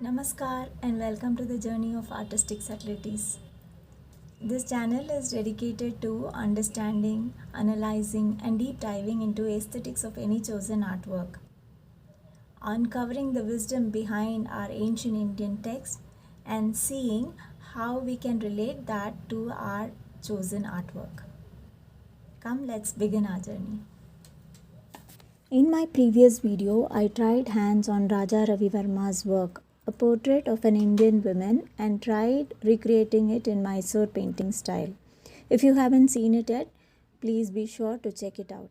Namaskar and welcome to the journey of artistic subtleties. This channel is dedicated to understanding, analyzing, and deep diving into aesthetics of any chosen artwork, uncovering the wisdom behind our ancient Indian texts and seeing how we can relate that to our chosen artwork. Come, let's begin our journey. In my previous video, I tried hands on Raja Ravi Verma's work, a portrait of an Indian woman, and tried recreating it in Mysore painting style. If you haven't seen it yet, please be sure to check it out.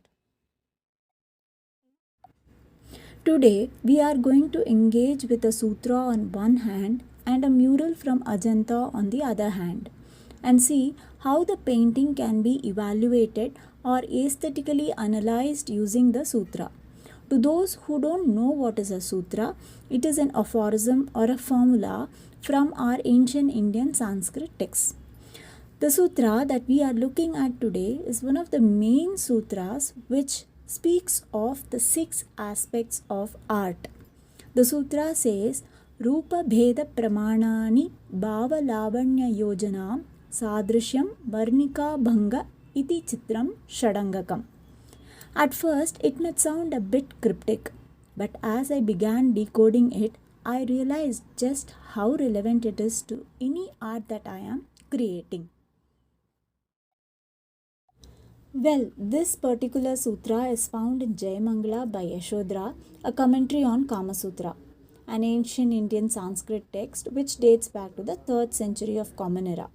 Today, we are going to engage with a sutra on one hand and a mural from Ajanta on the other hand, and see how the painting can be evaluated or aesthetically analyzed using the sutra. To those who don't know what is a sutra, it is an aphorism or a formula from our ancient Indian Sanskrit texts. The sutra that we are looking at today is one of the main sutras which speaks of the 6 aspects of art. The sutra says, Rūpabhedaḥ pramāṇāni bhāva-lāvaṇya-yojanam Sādṛśyaṁ varṇikā-bhaṅga iti citraṁ ṣaḍaṅgakam. At first, it might sound a bit cryptic, but as I began decoding it, I realized just how relevant it is to any art that I am creating. Well, this particular sutra is found in Jayamangala by Yashodara, a commentary on Kamasutra, an ancient Indian Sanskrit text which dates back to the 3rd century of Common Era.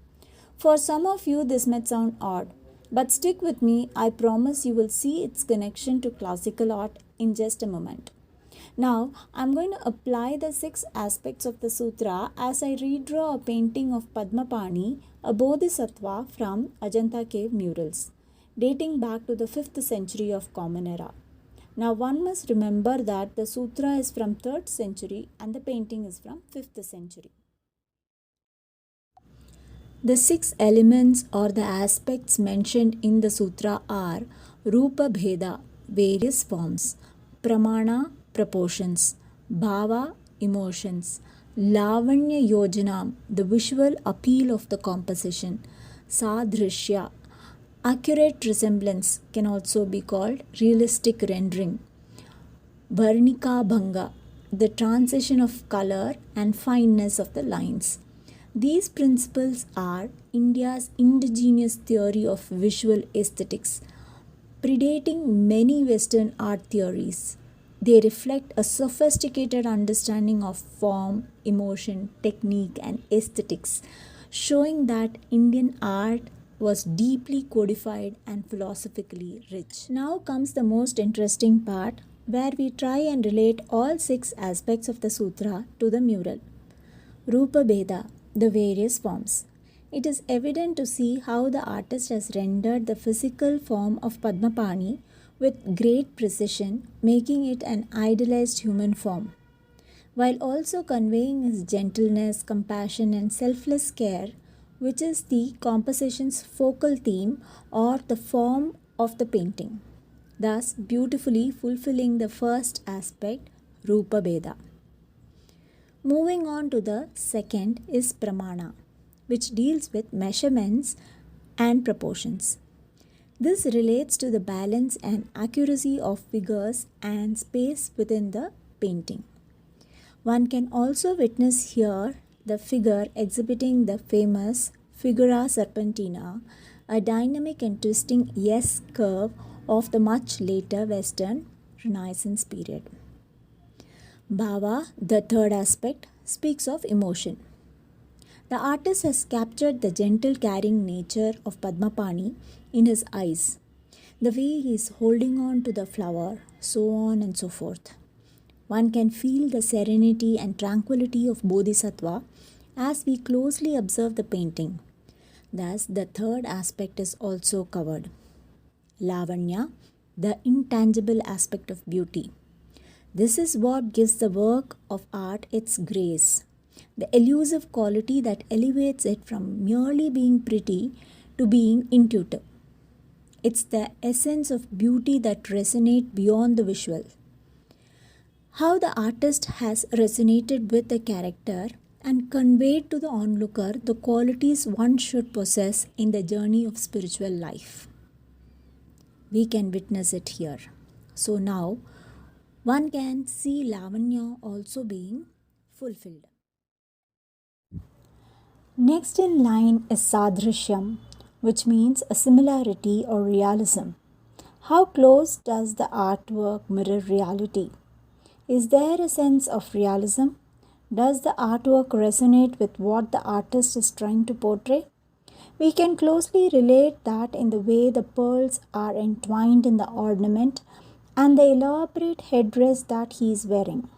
For some of you, this might sound odd, but stick with me, I promise you will see its connection to classical art in just a moment. Now, I'm going to apply the 6 aspects of the sutra as I redraw a painting of Padmapani, a bodhisattva from Ajanta cave murals, dating back to the 5th century of Common Era. Now, one must remember that the sutra is from 3rd century and the painting is from 5th century. The 6 elements or the aspects mentioned in the sutra are Rūpabheda, various forms, Pramāṇa, proportions, bhava, emotions, āvaṇya-yojanam, the visual appeal of the composition, Sādṛśya, accurate resemblance, can also be called realistic rendering, varṇikā-bhaṅga, the transition of color and fineness of the lines. These principles are India's indigenous theory of visual aesthetics, predating many Western art theories. They reflect a sophisticated understanding of form, emotion, technique, and aesthetics, showing that Indian art was deeply codified and philosophically rich. Now comes the most interesting part, where we try and relate all 6 aspects of the sutra to the mural. Rūpabheda, the various forms. It is evident to see how the artist has rendered the physical form of Padmapani with great precision, making it an idealized human form, while also conveying his gentleness, compassion, and selfless care, which is the composition's focal theme or the form of the painting, thus beautifully fulfilling the first aspect, Rūpabheda. Moving on to the second is Pramāṇa, which deals with measurements and proportions. This relates to the balance and accuracy of figures and space within the painting. One can also witness here the figure exhibiting the famous figura serpentina, a dynamic and twisting S curve of the much later Western Renaissance period. Bhava, the third aspect, speaks of emotion. The artist has captured the gentle carrying nature of Padmapani in his eyes, the way he is holding on to the flower, so on and so forth. One can feel the serenity and tranquility of Bodhisattva as we closely observe the painting. Thus, the third aspect is also covered. Lavanya, the intangible aspect of beauty. This is what gives the work of art its grace, the elusive quality that elevates it from merely being pretty to being intuitive. It's the essence of beauty that resonates beyond the visual. how the artist has resonated with the character and conveyed to the onlooker the qualities one should possess in the journey of spiritual life. We can witness it here. So now, one can see Lavanya also being fulfilled. Next in line is Sādṛśyaṁ, which means a similarity or realism. How close does the artwork mirror reality? Is there a sense of realism? Does the artwork resonate with what the artist is trying to portray? We can closely relate that in the way the pearls are entwined in the ornament and the elaborate headdress that he is wearing.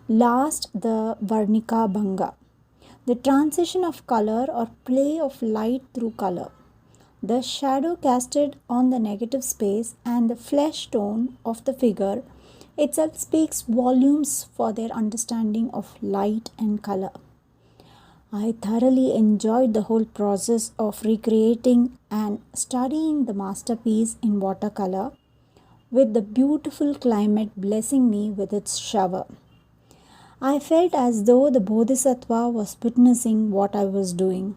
Last, the varṇikā-bhaṅga, the transition of color or play of light through color. The shadow casted on the negative space and the flesh tone of the figure itself speaks volumes for their understanding of light and color. I thoroughly enjoyed the whole process of recreating and studying the masterpiece in watercolor, with the beautiful climate blessing me with its shower. I felt as though the Bodhisattva was witnessing what I was doing.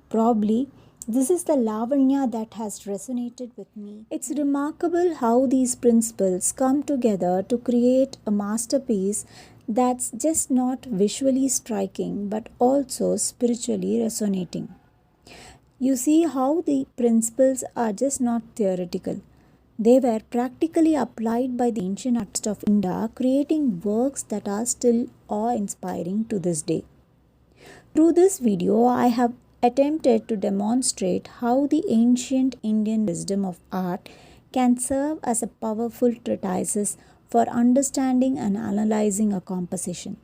Probably, this is the Lavanya that has resonated with me. It's remarkable how these principles come together to create a masterpiece that's just not visually striking but also spiritually resonating. You see how the principles are just not theoretical. They were practically applied by the ancient artists of India, creating works that are still awe-inspiring to this day. Through this video, I have attempted to demonstrate how the ancient Indian wisdom of art can serve as a powerful treatise for understanding and analyzing a composition.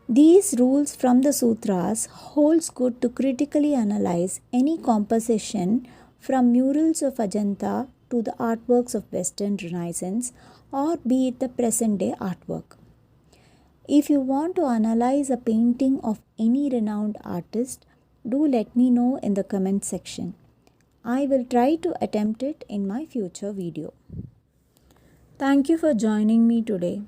These rules from the Sutras holds good to critically analyze any composition from murals of Ajanta to the artworks of Western Renaissance, or be it the present day artwork. If you want to analyze a painting of any renowned artist, do let me know in the comment section. I will try to attempt it in my future video. Thank you for joining me today.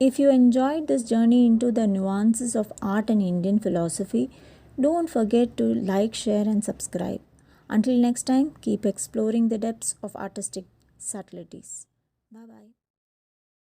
If you enjoyed this journey into the nuances of art and Indian philosophy, don't forget to like, share and subscribe. Until next time, keep exploring the depths of artistic subtleties. Bye-bye.